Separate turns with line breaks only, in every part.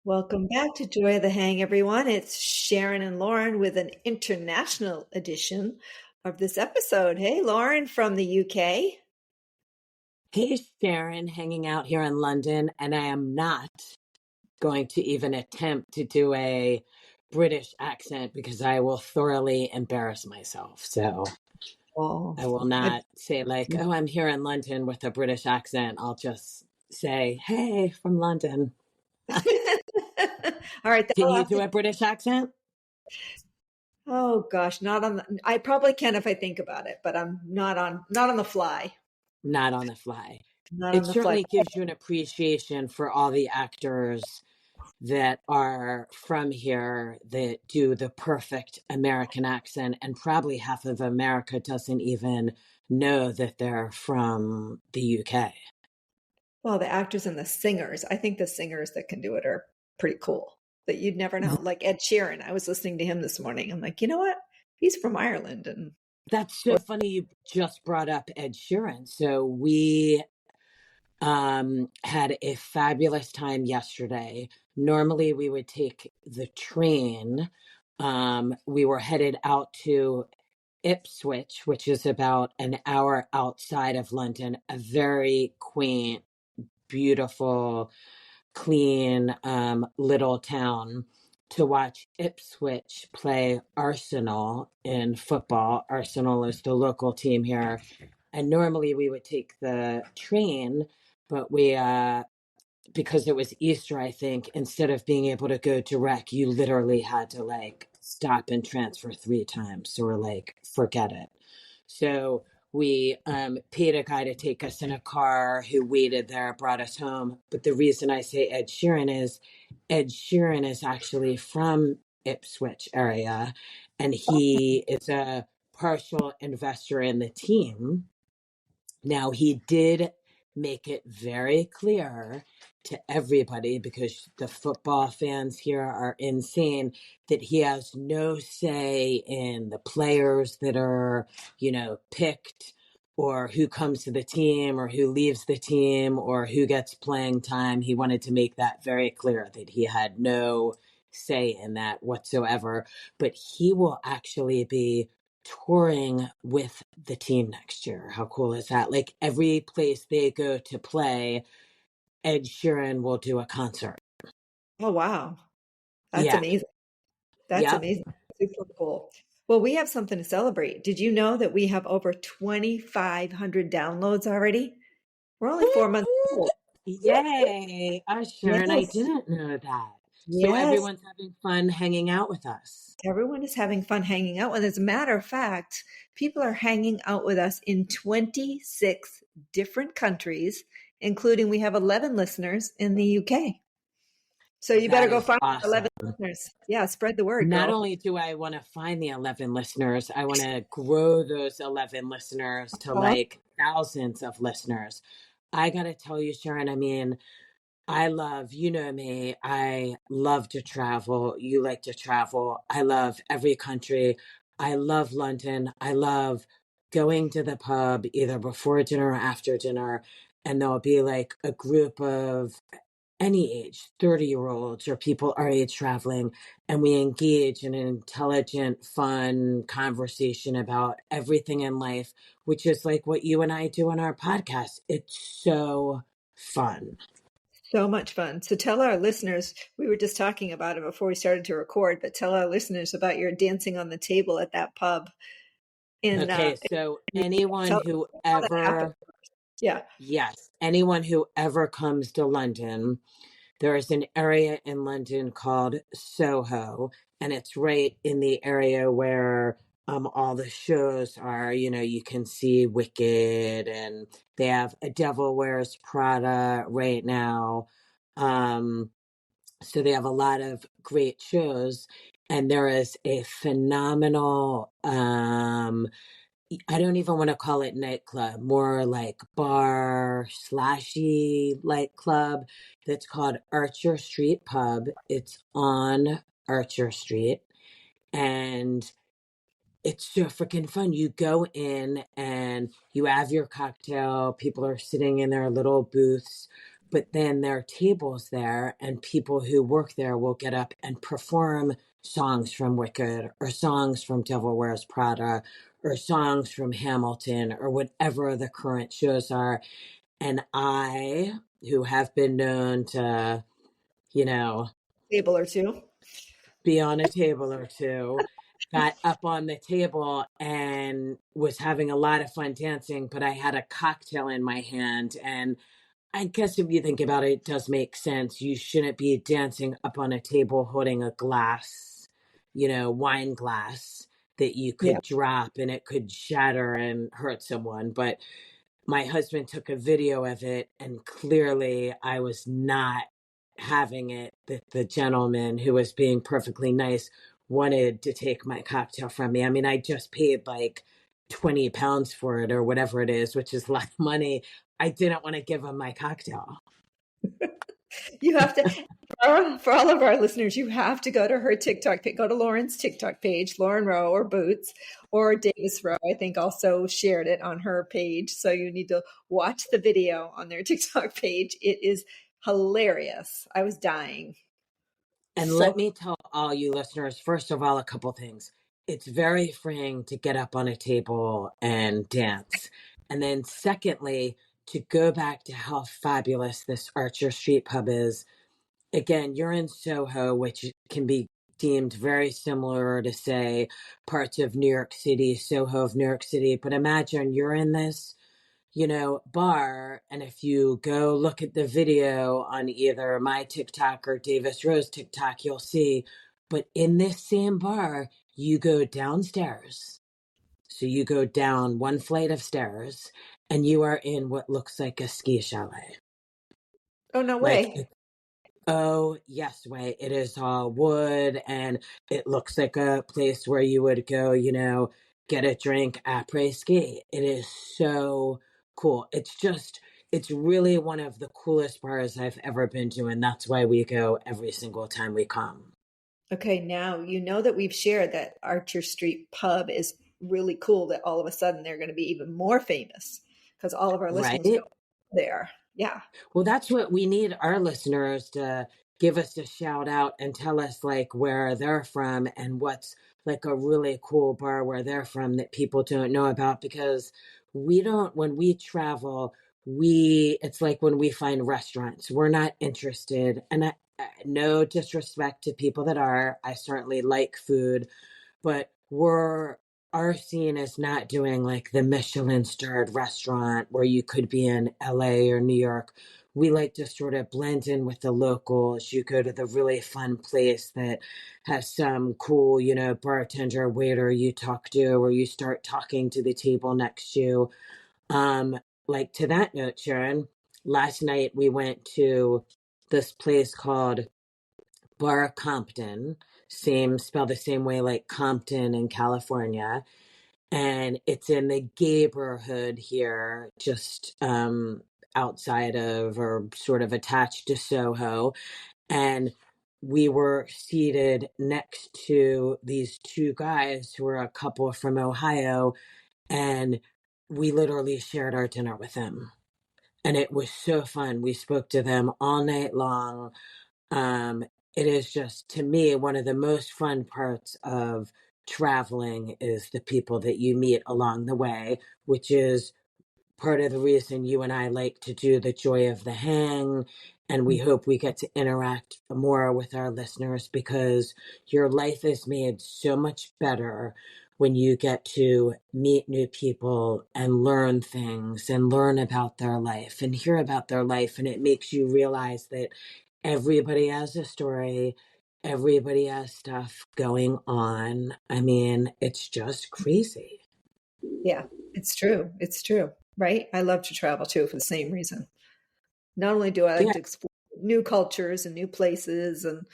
Welcome back to Joy of the Hang, everyone. It's Sharon and Lauren with an international edition of this episode. Hey, Lauren from the UK.
Hey, Sharon, hanging out here in London, and I am not going to even attempt to do a British accent because I will thoroughly embarrass myself. So
Oh,
I will not say, like, oh, I'm here in London with a British accent. I'll just say, hey, from London.
all right.
Can you do a British accent?
Oh gosh, not on the. I probably can if I think about it, but I'm not on the fly.
Not on the fly.
Not on
It
the fly.
certainly gives you an appreciation for all the actors that are from here that do the perfect American accent, and probably half of America doesn't even know that they're from the UK.
Well, the actors and the singers. I think the singers that can do it are pretty cool. That you'd never know. Like Ed Sheeran. I was listening to him this morning. I'm like, you know what? He's from Ireland, and
That's so funny you just brought up Ed Sheeran. So we had a fabulous time yesterday. Normally we would take the train. We were headed out to Ipswich, which is about an hour outside of London, a very quaint, beautiful, clean little town, to watch Ipswich play Arsenal in football. Arsenal is the local team here. And normally we would take the train, but because it was Easter, I think, instead of being able to go direct, you literally had to like stop and transfer 3 times. So we're like, forget it. So we paid a guy to take us in a car who waited there, brought us home. But the reason I say Ed Sheeran is actually from Ipswich area, and he is a partial investor in the team. Now, he did make it very clear to everybody, because the football fans here are insane, that he has no say in the players that are, picked, or who comes to the team or who leaves the team or who gets playing time. He wanted to make that very clear, that he had no say in that whatsoever. But he will actually be touring with the team next year. How cool is that? Like, every place they go to play, Ed Sheeran will do a concert.
oh wow. That's
Yeah.
amazing. That's
Yep.
amazing. Super cool. Well, we have something to celebrate. Did you know that we have over 2,500 downloads already? We're only 4 months old.
Yay. Usher. And I
Yes.
didn't know that. So
Yes.
everyone's having fun hanging out with us.
Everyone is having fun hanging out with us. As a matter of fact, people are hanging out with us in 26 different countries, including we have 11 listeners in the UK. So you better
That
go
is
find
awesome.
11 listeners. Yeah, spread the word,
Not
girl.
only do I want to find the 11 listeners, I want to grow those 11 listeners to
Uh,
like thousands of listeners. I got to tell you, Sharon, I mean, I love, you know me, I love to travel. You like to travel. I love every country. I love London. I love going to the pub either before dinner or after dinner. And there'll be like a group of any age, 30-year-olds or people our age traveling, and we engage in an intelligent, fun conversation about everything in life, which is like what you and I do on our podcast. It's so fun.
So much fun. So tell our listeners, we were just talking about it before we started to record, but tell our listeners about your dancing on the table at that pub in
Okay, so anyone
tell
who
how that happened.
ever,
Yeah.
yes, anyone who ever comes to London, there is an area in London called Soho, and it's right in the area where all the shows are. You can see Wicked, and they have A Devil Wears Prada right now. Um, so they have a lot of great shows, and there is a phenomenal I don't even want to call it nightclub, more like bar slashy like club, that's called Archer Street Pub. It's on Archer Street, and it's so freaking fun. You go in and you have your cocktail. People are sitting in their little booths. but then there are tables there, and people who work there will get up and perform songs from Wicked or songs from Devil Wears Prada or songs from Hamilton or whatever the current shows are. And I, who have been known to, you know,
Table or two.
be on a table or two, got up on the table and was having a lot of fun dancing, but I had a cocktail in my hand. And I guess if you think about it, it does make sense. You shouldn't be dancing up on a table holding a glass, wine glass that you
Yeah.
could drop and it could shatter and hurt someone. But my husband took a video of it, and clearly I was not having it. That the gentleman who was being perfectly nice wanted to take my cocktail from me. I mean, I just paid like 20 pounds for it or whatever it is, which is a lot of money. I didn't want to give him my cocktail.
You have to, for all of our listeners, you have to go to her TikTok page, go to Lauren's TikTok page, Lauren Rowe or Boots, or Davis Rowe, I think also shared it on her page. So you need to watch the video on their TikTok page. It is hilarious. I was dying.
And
So
let me tell all you listeners, first of all, a couple things. It's very freeing to get up on a table and dance. And then, secondly, to go back to how fabulous this Archer Street pub is. Again, you're in Soho, which can be deemed very similar to, say, parts of New York City, Soho of New York City. But imagine you're in this bar. And if you go look at the video on either my TikTok or Davis Rose TikTok, you'll see. But in this same bar, you go downstairs. So you go down one flight of stairs and you are in what looks like a ski chalet.
oh, no
Like,
way.
oh, yes, way. It is all wood and it looks like a place where you would go, get a drink, après ski. It is so cool. It's really one of the coolest bars I've ever been to. And that's why we go every single time we come.
Okay, now you know that we've shared that Archer Street pub is really cool, that all of a sudden they're going to be even more famous because all of our listeners go
Right?
there. Yeah.
Well, that's what we need our listeners to give us a shout out and tell us like where they're from and what's like a really cool bar where they're from that people don't know about, because when we travel, it's like when we find restaurants, we're not interested. And no disrespect to people that are, I certainly like food, but our scene is not doing like the Michelin starred restaurant where you could be in LA or New York. We like to sort of blend in with the locals. You go to the really fun place that has some cool, bartender, waiter you talk to, or you start talking to the table next to you. Like to that note, Sharon, last night we went to this place called Bar Compton, spelled the same way like Compton in California. And it's in the neighborhood here, just outside of or sort of attached to Soho. And we were seated next to these two guys who were a couple from Ohio. And we literally shared our dinner with them. And it was so fun. We spoke to them all night long. um, it is just, to me, one of the most fun parts of traveling is the people that you meet along the way, which is part of the reason you and I like to do the Joy of the Hang. And we hope we get to interact more with our listeners, because your life is made so much better when you get to meet new people and learn things and learn about their life and hear about their life. And it makes you realize that everybody has a story, everybody has stuff going on. I mean, it's just crazy.
Yeah, it's true. It's true. Right. I love to travel too for the same reason. Not only do I like
Yeah.
to explore new cultures and new places and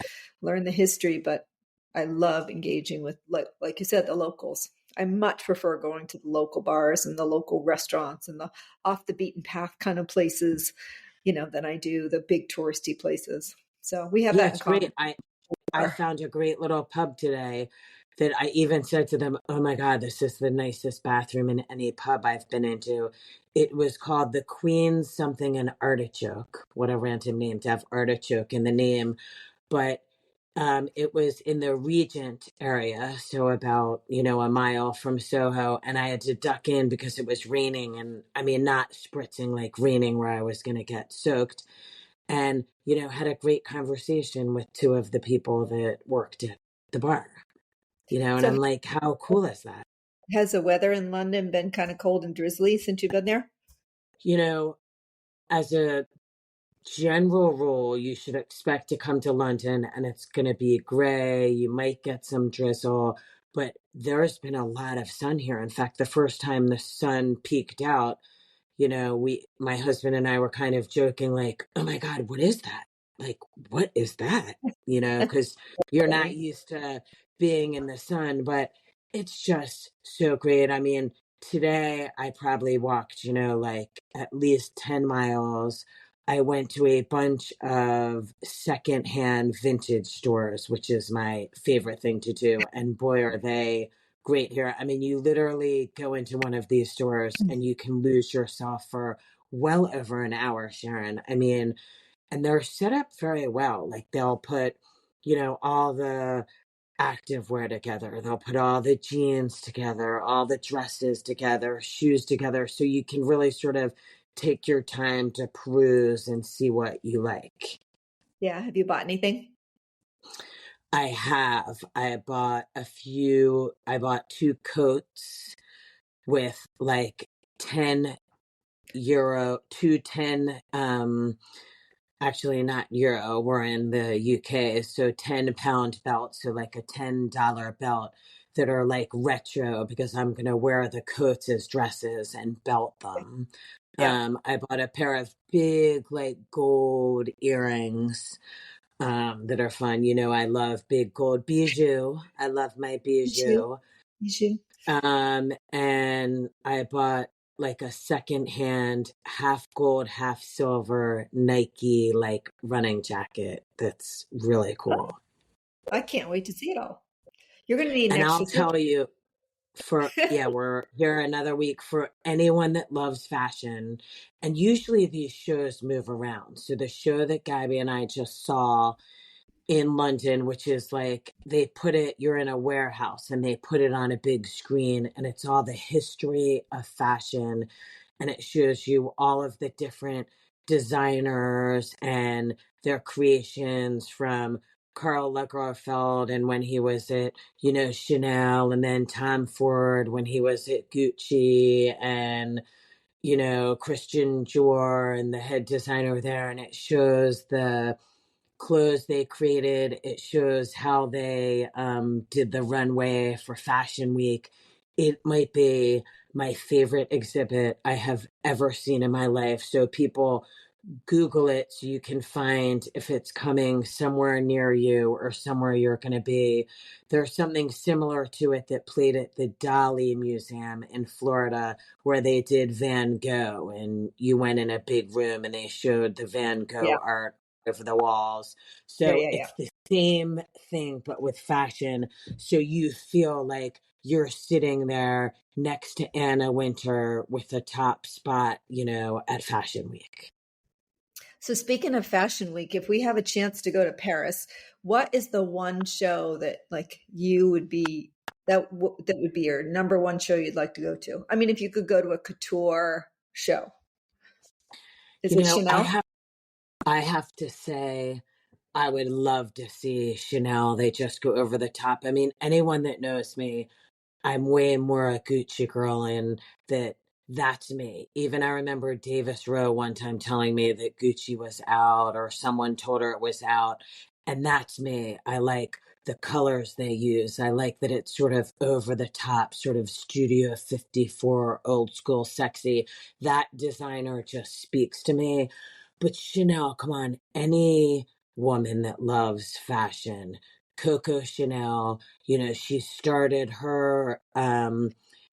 learn the history, but I love engaging with, like you said, the locals. I much prefer going to the local bars and the local restaurants and the off the beaten path kind of places, than I do the big touristy places. So we have
Yeah,
that in
it's
common.
great. I found a great little pub today that I even said to them, "Oh my God, this is the nicest bathroom in any pub I've been into." It was called the Queen's something and Artichoke. What a random name to have artichoke in the name. But it was in the Regent area, so about, a mile from Soho. And I had to duck in because it was raining. And I mean, not spritzing like raining where I was going to get soaked. And, had a great conversation with two of the people that worked at the bar, and
So
I'm like, how cool is that?
has the weather in London been kind of cold and drizzly since you've been there?
You know, as a general rule, you should expect to come to London and it's going to be gray. You might get some drizzle, but there's been a lot of sun here. In fact, the first time the sun peaked out, my husband and I were kind of joking, like, oh my God, what is that? Like, what is that? Because you're not
Funny.
used to being in the sun, but it's just so great. I mean, today I probably walked, like at least 10 miles. I went to a bunch of secondhand vintage stores, which is my favorite thing to do. And boy, are they great here. I mean, you literally go into one of these stores and you can lose yourself for well over an hour, Sharon. I mean, and they're set up very well. Like they'll put, all the activewear together. They'll put all the jeans together, all the dresses together, shoes together. So you can really sort of take your time to peruse and see what you like.
Yeah. Have you bought anything?
I have. I bought two coats with like 10 euro, two 10, actually not euro, we're in the UK, so 10-pound belts, so like a $10 belt that are like retro because I'm going to wear the coats as dresses and belt them.
Yeah.
I bought a pair of big like gold earrings that are fun. I love big gold bijou. I love my
You should.
bijou.
You should.
And I bought like a secondhand half gold, half silver Nike like running jacket that's really cool.
I can't wait to see it all. You're going to need an
And I'll
extra suit.
tell you, we're here another week for anyone that loves fashion. And usually these shows move around. So the show that Gabby and I just saw in London, which is like you're in a warehouse and they put it on a big screen and it's all the history of fashion and it shows you all of the different designers and their creations from Karl Lagerfeld and when he was at, Chanel, and then Tom Ford when he was at Gucci, and Christian Dior and the head designer there, and it shows the clothes they created. It shows how they did the runway for Fashion Week. It might be my favorite exhibit I have ever seen in my life. So people Google it so you can find if it's coming somewhere near you or somewhere you're going to be. There's something similar to it that played at the Dali Museum in Florida where they did Van Gogh, and you went in a big room and they showed the Van
Yeah.
Gogh art over the walls.
Yeah.
So
Yeah. Yeah.
it's the same thing, but with fashion. So you feel like you're sitting there next to Anna Winter with the top spot, at Fashion Week.
So speaking of Fashion Week, if we have a chance to go to Paris, what is the one show that like you would be that would be your number one show you'd like to go to? I mean, if you could go to a couture show, is
You
it
know, I
Chanel?
have I have to say I would love to see Chanel. They just go over the top. I mean, anyone that knows me, I'm way more a Gucci girl, and that's me. Even I remember Davis Rowe one time telling me that Gucci was out or someone told her it was out. And that's me. I like the colors they use. I like that it's sort of over the top, sort of Studio 54, old school sexy. That designer just speaks to me. But Chanel, come on, any woman that loves fashion, Coco Chanel, she started her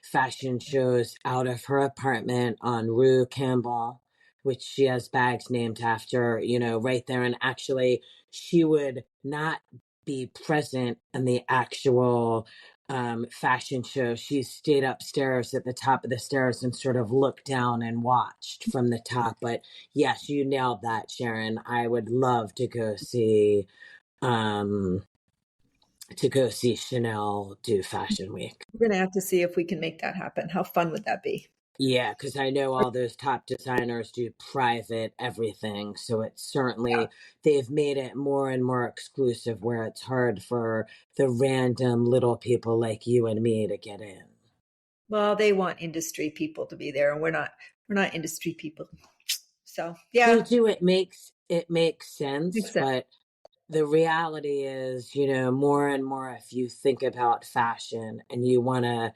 fashion shows out of her apartment on Rue Campbell, which she has bags named after, right there. And actually, she would not be present in the actual fashion show, she stayed upstairs at the top of the stairs and sort of looked down and watched from the top. But yes, you nailed that, Sharon. I would love um to go see Chanel do Fashion Week.
We're going to have to see if we can make that happen. How fun would that be?
Yeah, because I know all those top designers do private everything. So it's certainly, they've made it more and more exclusive where it's hard for the random little people like you and me to get in.
Well, they want industry people to be there, and we're not industry people. So
They
yeah,
do, it makes
makes
sense,
sense.
but the reality is, more and more if you think about fashion and you want to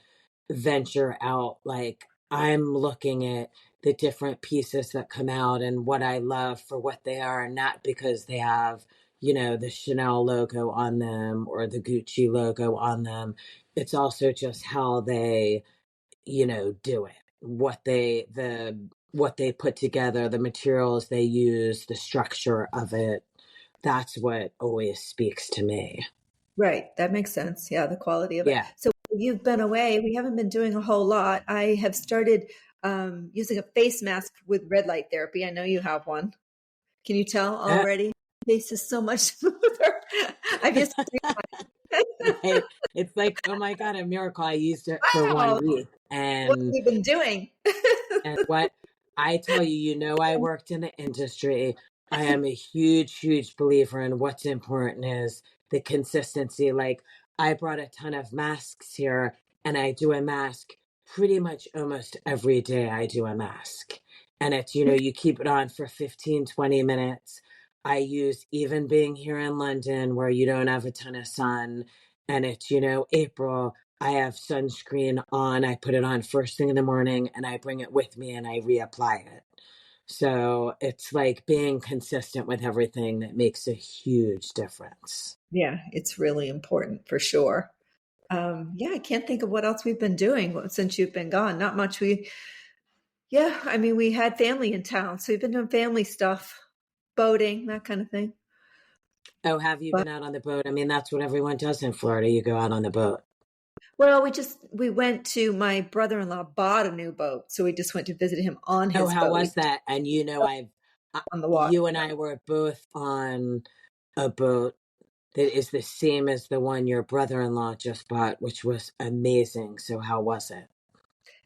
venture out, like I'm looking at the different pieces that come out and what I love for what they are, not because they have, the Chanel logo on them or the Gucci logo on them. It's also just how they, do it, what they put together, the materials they use, the structure of it. That's what always speaks to me.
Right, that makes sense. Yeah, the quality of it.
Yeah.
So you've been away. We haven't been doing a whole lot. I have started using a face mask with red light therapy. I know you have one. Can you tell
Uh,
already? Face is so much smoother. I've used it 3 times.
right. It's like, oh my God, a miracle. I used it for one
Wow,
week.
what have
And
you been doing?
what I tell you, I worked in the industry. I am a huge, huge believer in what's important is the consistency. Like I brought a ton of masks here and I do a mask pretty much almost every day. I do a mask and it's, you keep it on for 15, 20 minutes. I use, even being here in London where you don't have a ton of sun and it's, April, I have sunscreen on. I put it on first thing in the morning and I bring it with me and I reapply it. So it's like being consistent with everything that makes a huge difference.
Yeah, it's really important for sure. Yeah, I can't think of what else we've been doing since you've been gone. Not much. Yeah, I mean, we had family in town, so we've been doing family stuff, boating, that kind of thing.
Oh, have you
But
been out on the boat? I mean, that's what everyone does in Florida. You go out on the boat.
well, we went to my brother-in-law bought a new boat, so we just went to visit him on
Oh,
his
how
boat. We
was that? And
on the water.
you and I were both on a boat that is the same as the one your brother-in-law just bought, which was amazing. So how was it?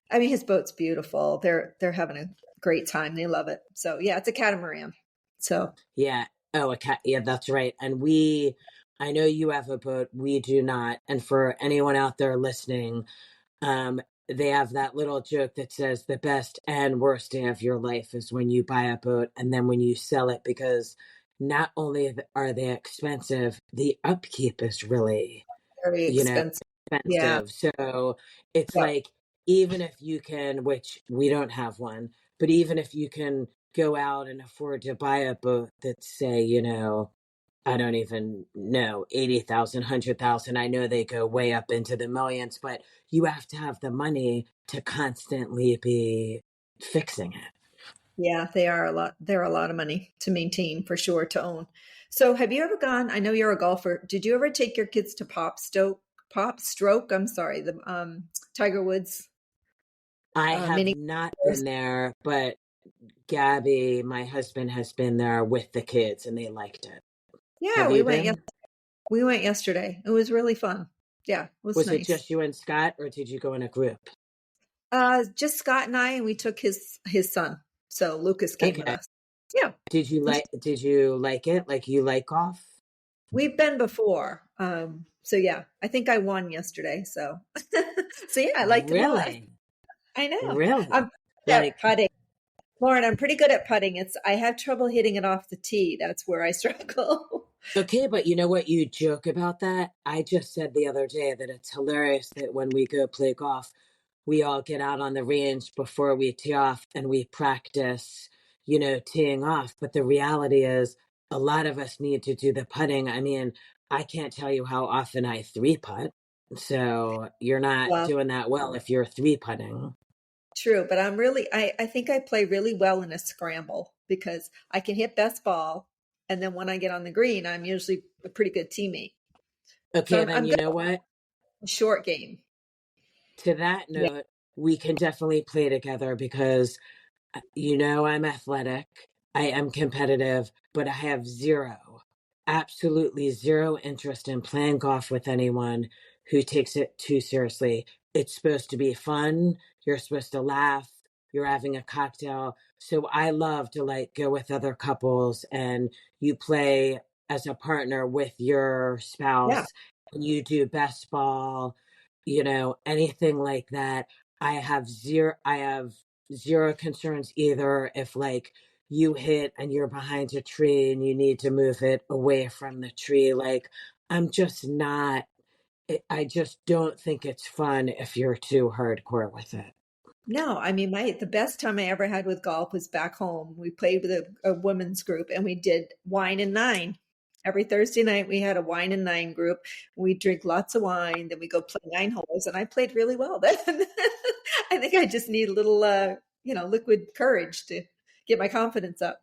I mean, his boat's beautiful. They're having a great time. They love it. So yeah, it's a catamaran. So
Yeah. Oh, a cat. Yeah, that's right. And I know you have a boat. We do not. And for anyone out there listening, they have that little joke that says the best and worst day of your life is when you buy a boat and then when you sell it, because not only are they expensive, the upkeep is really,
very
you know,
expensive. Yeah.
expensive. So it's
Yeah.
like, even if you can, which we don't have one, but even if you can go out and afford to buy a boat that's, say, I don't even know, 80,000, 100,000. I know they go way up into the millions, but you have to have the money to constantly be fixing it.
Yeah, they are a lot. They're a lot of money to maintain for sure to own. So, have you ever gone? I know you're a golfer. Did you ever take your kids to Pop Stroke? I'm sorry, the Tiger Woods
I have
mini
not
course?
been there, but Gabby, my husband, has been there with the kids and they liked it.
Yeah,
Have
we
you
went.
been?
We went yesterday. It was really fun. Yeah, it was
Was it
nice.
just you and Scott, or did you go in a group?
Just Scott and I, and we took his son. So Lucas came with
Okay.
us. Yeah, it was,
Did you like it? Like you like golf?
we've been before. So yeah, I think I won yesterday. So so yeah, I liked it a lot.
Really?
I know.
Really?
I'm good at
Like,
putting. Lauren, I'm pretty good at putting. I have trouble hitting it off the tee. That's where I struggle.
okay, but you know what? You joke about that. I just said the other day that it's hilarious that when we go play golf, we all get out on the range before we tee off and we practice, teeing off. But the reality is, a lot of us need to do the putting. I mean, I can't tell you how often I three putt. So you're not
Well,
doing that well if you're three putting.
true, but I think I play really well in a scramble because I can hit best ball, and then when I get on the green, I'm usually a pretty good teammate. So
Okay,
I'm
then you
good.
know what?
Short game.
To that
Yeah.
note, we can definitely play together because I'm athletic, I am competitive, but I have absolutely zero interest in playing golf with anyone who takes it too seriously. It's supposed to be fun. You're supposed to laugh. You're having a cocktail. So I love to like go with other couples and you play as a partner with your
Yeah.
spouse and you do best ball, anything like that. I have zero concerns either if like you hit and you're behind a tree and you need to move it away from the tree. Like, I'm just not, I just don't think it's fun if you're too hardcore with it.
No, I mean, the best time I ever had with golf was back home. We played with a women's group and we did wine and nine. Every Thursday night we had a wine and nine group. We drink lots of wine, then we go play 9 holes, and I played really well then. I think I just need a little, liquid courage to get my confidence up.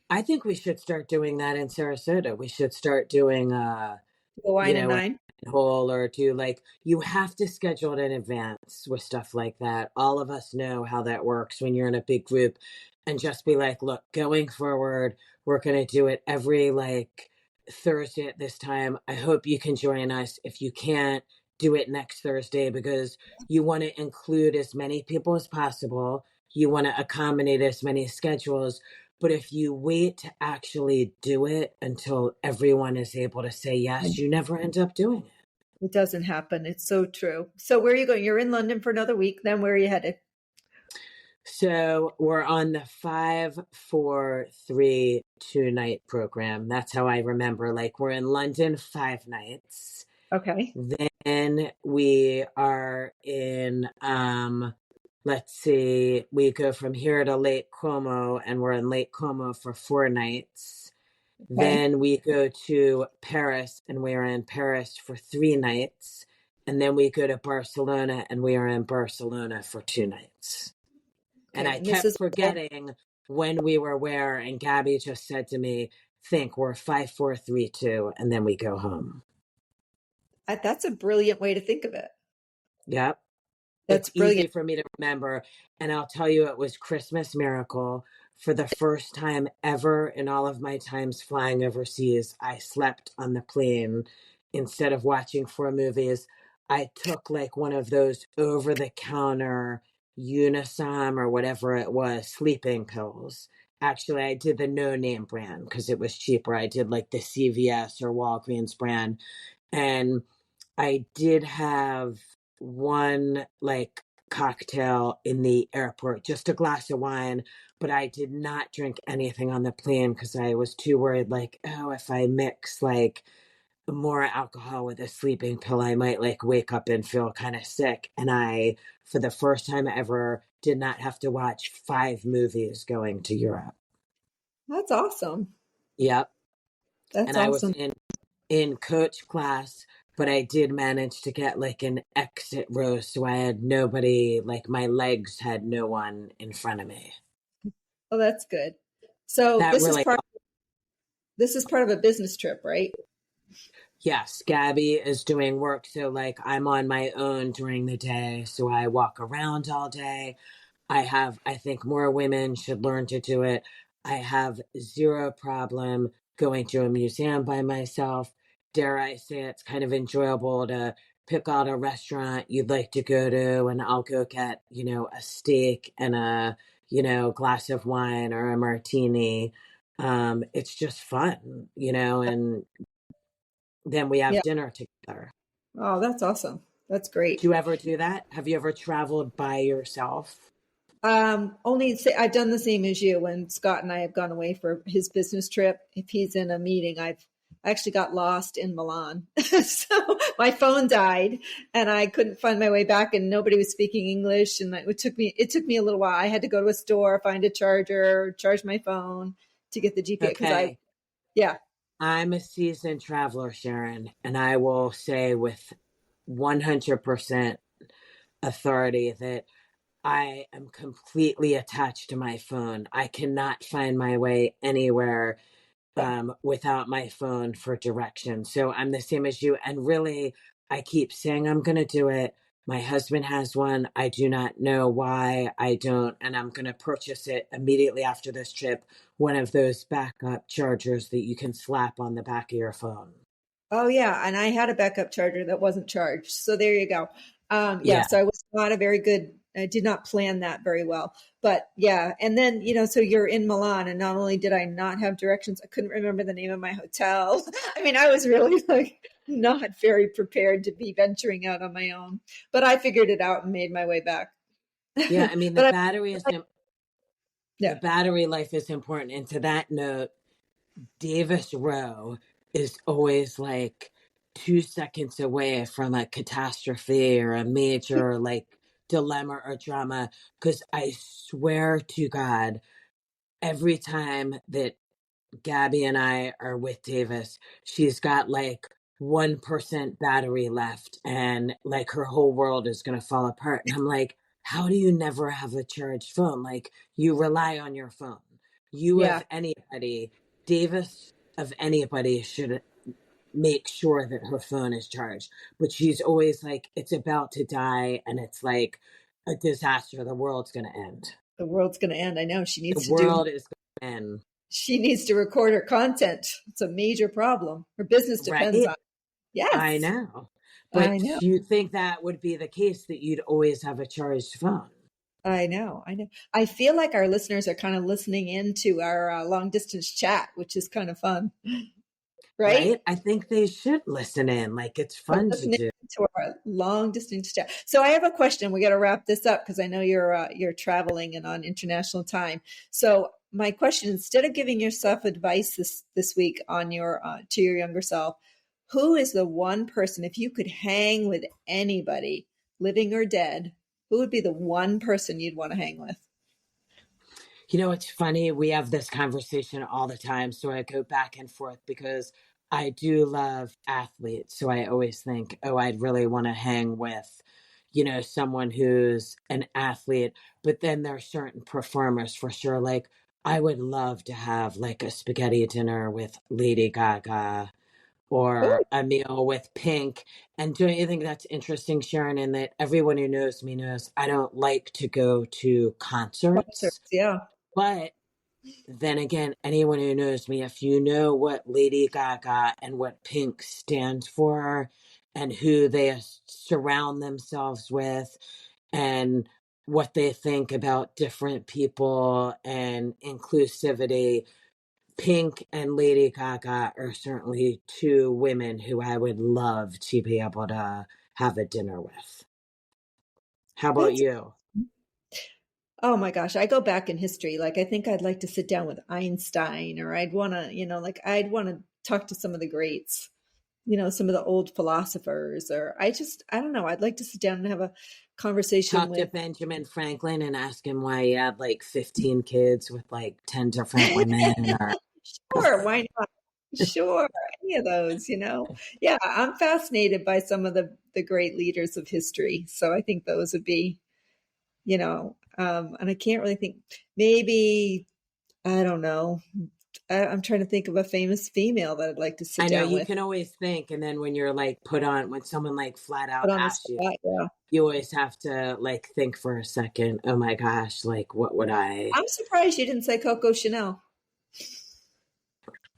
I think we should start doing that in Sarasota. We should start doing,
The wine and
an
nine.
hole or two. Like, you have to schedule it in advance with stuff like that. All of us know how that works when you're in a big group, and just be like, look, going forward, we're going to do it every like Thursday at this time. I hope you can join us. If you can't, do it next Thursday, because you want to include as many people as possible. You want to accommodate as many schedules. But if you wait to actually do it until everyone is able to say yes, you never end up doing it.
It doesn't happen. It's so true. So where are you going? You're in London for another week. Then where are you headed?
So we're on the 5-4-3 2-night program. That's how I remember. Like, we're in London 5 nights.
Okay.
Then we are in, let's see, we go from here to Lake Como, and we're in Lake Como for 4 nights.
Okay.
Then we go to Paris, and we are in Paris for 3 nights. And then we go to Barcelona, and we are in Barcelona for 2 nights. And
Okay.
I
And this
kept
is
forgetting when we were where, and Gabby just said to me, think we're 5-4-3-2, and then we go home.
that's a brilliant way to think of it.
Yep.
That's
It's
brilliant.
easy for me to remember. And I'll tell you, it was Christmas Miracle. For the first time ever in all of my times flying overseas, I slept on the plane instead of watching 4 movies. I took like one of those over the counter Unisom or whatever it was, sleeping pills. Actually, I did the no name brand because it was cheaper. I did like the CVS or Walgreens brand. And I did have one like cocktail in the airport, just a glass of wine, but I did not drink anything on the plane because I was too worried, like, oh, if I mix like more alcohol with a sleeping pill, I might like wake up and feel kind of sick. And I, for the first time ever, did not have to watch 5 movies going to Europe.
That's awesome.
Yep.
That's
And I was
awesome.
in coach class, but I did manage to get like an exit row, so I had nobody, like my legs had no one in front of me.
Oh, that's good. So
That really,
this is part of a business trip, right?
yes, Gabby is doing work, so like I'm on my own during the day, so I walk around all day. I think more women should learn to do it. I have zero problem going to a museum by myself. Dare I say it's kind of enjoyable to pick out a restaurant you'd like to go to, and I'll go get, a steak and a, glass of wine or a martini. It's just fun, and then we have
Yeah.
dinner together.
Oh, that's awesome. That's great.
Do you ever do that? Have you ever traveled by yourself?
Only say I've done the same as you when Scott and I have gone away for his business trip. If he's in a meeting, I actually got lost in Milan. So my phone died and I couldn't find my way back and nobody was speaking English. And it took me a little while. I had to go to a store, find a charger, charge my phone to get the GPS.
Okay.
Yeah,
I'm a seasoned traveler, Sharon, and I will say with 100% authority that I am completely attached to my phone. I cannot find my way anywhere
yeah,
without my phone for direction. So I'm the same as you. And really, I keep saying I'm going to do it. My husband has one. I do not know why I don't. And I'm going to purchase it immediately after this trip. One of those backup chargers that you can slap on the back of your phone.
Oh yeah, and I had a backup charger that wasn't charged. So there you go. Yeah,
Yeah.
so I was not a very good. I did not plan that very well. But yeah, and then so you're in Milan, and not only did I not have directions, I couldn't remember the name of my hotel. I mean, I was really like not very prepared to be venturing out on my own. But I figured it out and made my way back.
Yeah. I mean,
But
the
yeah,
battery life is important. And to that note, Davis Row is always like 2 seconds away from a catastrophe or a major like dilemma or drama. Because I swear to God, every time that Gabby and I are with Davis, she's got like 1% battery left and like her whole world is going to fall apart. And I'm like, how do you never have a charged phone? Like, you rely on your phone. You,
yeah,
of anybody, Davis, of anybody, should make sure that her phone is charged. But she's always like, it's about to die and it's like a disaster. The world's going to end.
the world's going to end. I know she
The
needs to do.
world is going to end.
She needs to record her content. It's a major problem. Her business depends
Right?
on it.
I
Yes,
know.
I
But
know.
you think that would be the case that you'd always have a charged phone,
I know. I know. I feel like our listeners are kind of listening into our long distance chat, which is kind of fun, right?
right? I think they should listen in. Like, it's
They're
fun to
listening
do.
to our long distance chat. So I have a question. We got to wrap this up because I know you're traveling and on international time. So my question, instead of giving yourself advice this week on your to your younger self, who is the one person, if you could hang with anybody, living or dead, who would be the one person you'd want to hang with?
You know, it's funny. We have this conversation all the time. So I go back and forth because I do love athletes. So I always think, oh, I'd really want to hang with, someone who's an athlete. But then there are certain performers for sure. Like, I would love to have like a spaghetti dinner with Lady Gaga
Oh,
or a meal with Pink. And don't you think that's interesting, Sharon? And that everyone who knows me knows I don't like to go to concerts.
concerts. Yeah.
But then again, anyone who knows me, if you know what Lady Gaga and what Pink stands for and who they surround themselves with and what they think about different people and inclusivity, Pink and Lady Gaga are certainly two women who I would love to be able to have a dinner with. How about
That's
you?
Oh my gosh, I go back in history. Like I think I'd like to sit down with Einstein or I'd want to, like I'd want to talk to some of the greats, some of the old philosophers or I don't know, I'd like to sit down and have a conversation
Talk to
with
Benjamin Franklin and ask him why he had like 15 kids with like 10 different women or
Sure, why not? Sure, any of those. Yeah, I'm fascinated by some of the great leaders of history. So I think those would be, and I can't really think maybe I don't know. I'm trying to think of a famous female that I'd like to sit
I know
down
you
with.
can always think, and then when you're like put on, when someone like flat out
Put on the
asks you,
spot, yeah.
you always have to like think for a second. Oh my gosh, like what would I?
I'm surprised you didn't say Coco Chanel.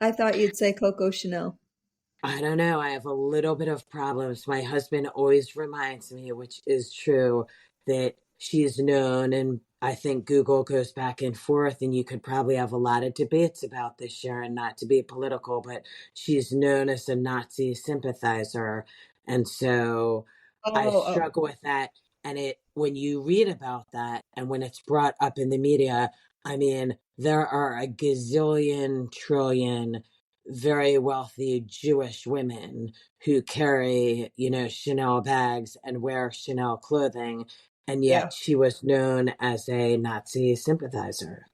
I thought you'd say Coco Chanel.
I don't know. I have a little bit of problems. My husband always reminds me, which is true, that she's known, and I think Google goes back and forth, and you could probably have a lot of debates about this, Sharon, not to be political, but she's known as a Nazi sympathizer. And so I
Oh, oh,
struggle with that. And when you read about that and when it's brought up in the media, I mean, there are a gazillion trillion very wealthy Jewish women who carry, Chanel bags and wear Chanel clothing. And
yeah,
yet she was known as a Nazi sympathizer.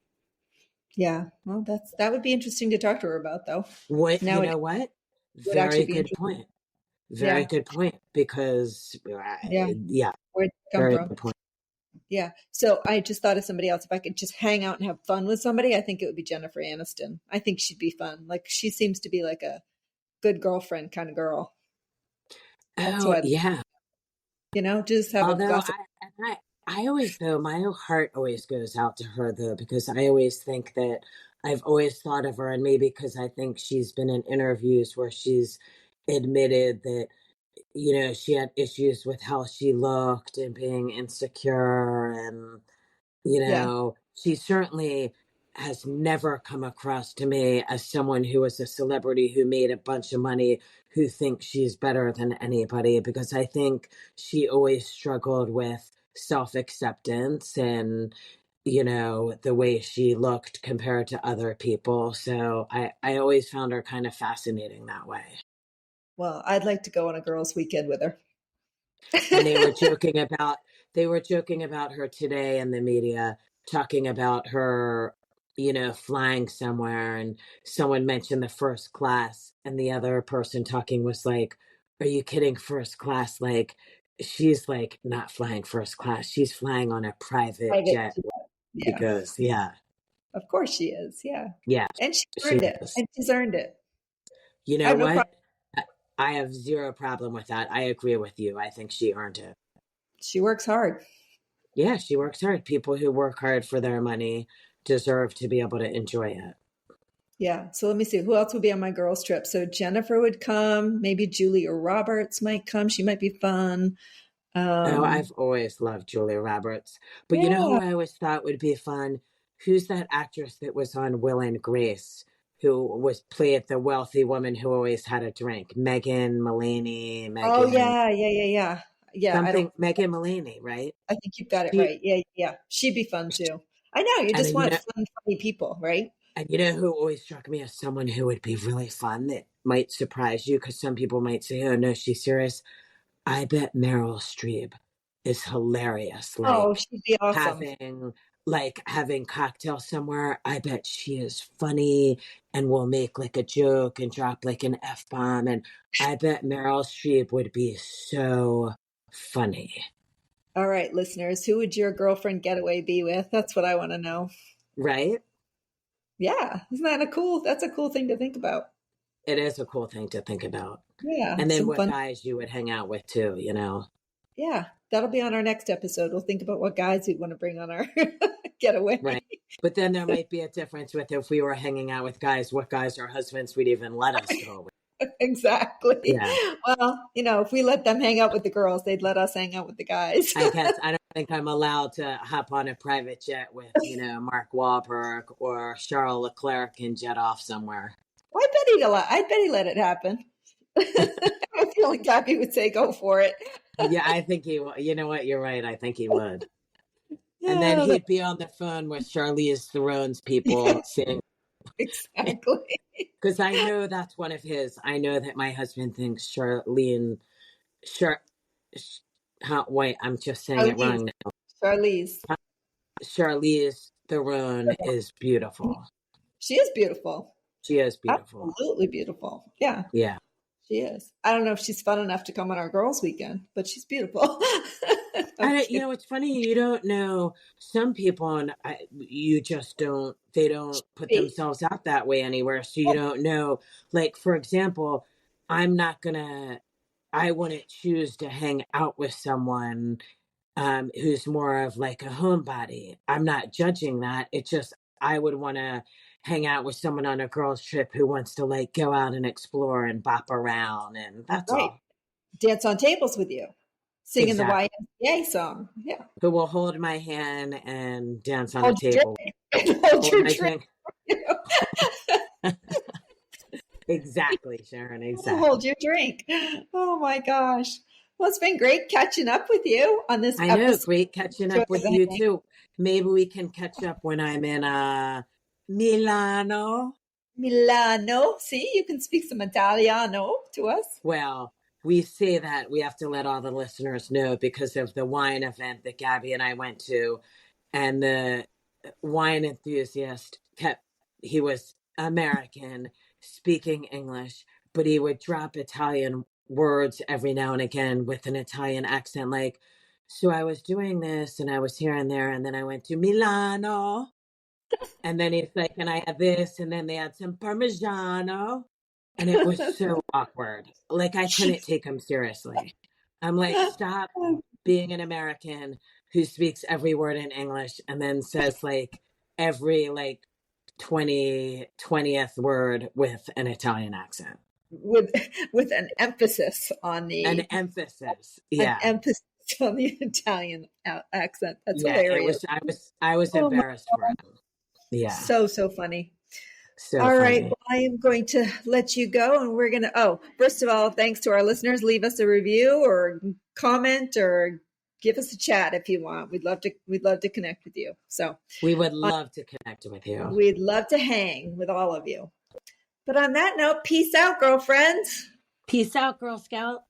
yeah. Well, that would be interesting to talk to her about, though.
What, you
Now it
know what?
would actually
Very
be
good
interesting.
point. Very
Yeah,
good point. Because,
yeah.
yeah,
Where'd it come
very
from?
good point.
Yeah. So I just thought of somebody else. If I could just hang out and have fun with somebody, I think it would be Jennifer Aniston. I think she'd be fun. Like she seems to be like a good girlfriend kind of girl. That's
Oh,
what,
yeah.
just have a
Although
glass of.
I always though my heart always goes out to her though because I always think that I've always thought of her and maybe because I think she's been in interviews where she's admitted that she had issues with how she looked and being insecure and
Yeah.
she certainly has never come across to me as someone who is a celebrity who made a bunch of money who thinks she's better than anybody because I think she always struggled with self-acceptance and the way she looked compared to other people. So I always found her kind of fascinating that way.
Well, I'd like to go on a girls' weekend with her.
And they were joking about her today in the media, talking about her, flying somewhere, and someone mentioned the first class, and the other person talking was like, "Are you kidding? First class? Like, she's like not flying first class. She's flying on a private
Private
jet."
jet.
She
Yeah,
goes, "Yeah,
of course she is. Yeah.
yeah,
And she
she
earned it.
is."
And she's earned it.
You
I
know
have no
what?
problem.
I I have zero problem with that. I agree with you. I think she earned it.
She works hard.
Yeah, she works hard. People who work hard for their money deserve to be able to enjoy it.
Yeah. So let me see. Who else would be on my girls' trip? So Jennifer would come. Maybe Julia Roberts might come. She might be fun.
Oh,
Um,
I've always loved Julia Roberts. But you know
yeah.
who I always thought would be fun? Who's that actress that was on Will and Grace, who was played the wealthy woman who always had a drink? Megan Mullany,
Oh,
Megan
yeah. Yeah. Yeah. Yeah. Yeah.
something, Megan Mullany, right?
I think you've got it
She,
right. Yeah. Yeah. She'd be fun too. I know. You
and
just
then
want fun, funny people, right?
who always struck me as someone who would be really fun that might surprise you because some people might say, "Oh no, she's serious." I bet Meryl Streep is hilarious.
Oh, she'd be awesome.
Having cocktails somewhere. I bet she is funny and will make like a joke and drop like an F bomb. And I bet Meryl Streep would be so funny,
All right, listeners, who would your girlfriend getaway be with? That's what I want to know.
right?
Yeah, isn't that a cool? That's a cool thing to think about.
It is a cool thing to think about.
Yeah,
And then
some
what
fun.
guys you would hang out with too.
Yeah, that'll be on our next episode. We'll think about what guys we'd want to bring on our getaway.
Right. But then there might be a difference with if we were hanging out with guys, what guys our husbands would even let us go with.
Exactly.
Yeah.
Well, if we let them hang out with the girls, they'd let us hang out with the guys.
I guess I don't think I'm allowed to hop on a private jet with, Mark Wahlberg or Charles Leclerc and jet off somewhere.
I bet he let it happen. I have a feeling Gabby would say, "Go for it."
Yeah, I think he would. You know what? You're right. I think he would. And then
Yeah,
he'd be on the phone with Charlize Theron's people saying,
exactly.
because I know that's one of his. I know that my husband thinks Charlene, Char, wait, I'm just saying it
Charlize.
wrong now.
Charlize.
Charlize Theron is beautiful.
She is beautiful.
She is beautiful.
Absolutely beautiful. Yeah,
Yeah.
she is. I don't know if she's fun enough to come on our girls' weekend, but she's beautiful. I'm kidding.
It's funny. You don't know some people, and you just don't. They don't put
Wait,
themselves out that way anywhere, so you don't know. Like for example, I'm not gonna. I wouldn't choose to hang out with someone who's more of like a homebody. I'm not judging that. It's just I would want to hang out with someone on a girls' trip who wants to like go out and explore and bop around, and that's
right.
all.
Dance on tables with you, singing the
Exactly.
YMCA song. Yeah.
Who will hold my hand and dance on a
Hold your
table.
drink. Hold
Hold
your
my
drink.
drink. Exactly, Sharon.
Hold
Exactly.
your drink. Oh my gosh. Well, it's been great catching up with you on this
I know.
episode.
Great catching
Enjoy
up with
the
you
hang.
too. Maybe we can catch up when I'm in Milano.
Milano. See, you can speak some Italiano to us.
Well, we say that we have to let all the listeners know because of the wine event that Gabby and I went to, and the wine enthusiast he was American speaking English, but he would drop Italian words every now and again with an Italian accent, like, so I was doing this and I was here and there, and then I went to Milano. And then it's like, and I had this, and then they had some Parmigiano. And it was so awkward. Like, I couldn't take him seriously. I'm like, stop being an American who speaks every word in English and then says like every like 20th word with an Italian accent.
with with an emphasis on
An
the
emphasis.
an
Yeah.
emphasis on the Italian accent. That's
Yeah. It
hilarious.
was, I was
Oh my,
embarrassed for him. Yeah.
so funny.
So
All right.
funny.
Well, I am going to let you go and we're going to, oh, first of all, thanks to our listeners. Leave us a review or comment or give us a chat if you want. We'd love to connect with you. So
We would
uh,
love to connect with you.
we'd love to hang with all of you. But on that note, peace out, girlfriends.
Peace out, Girl Scout.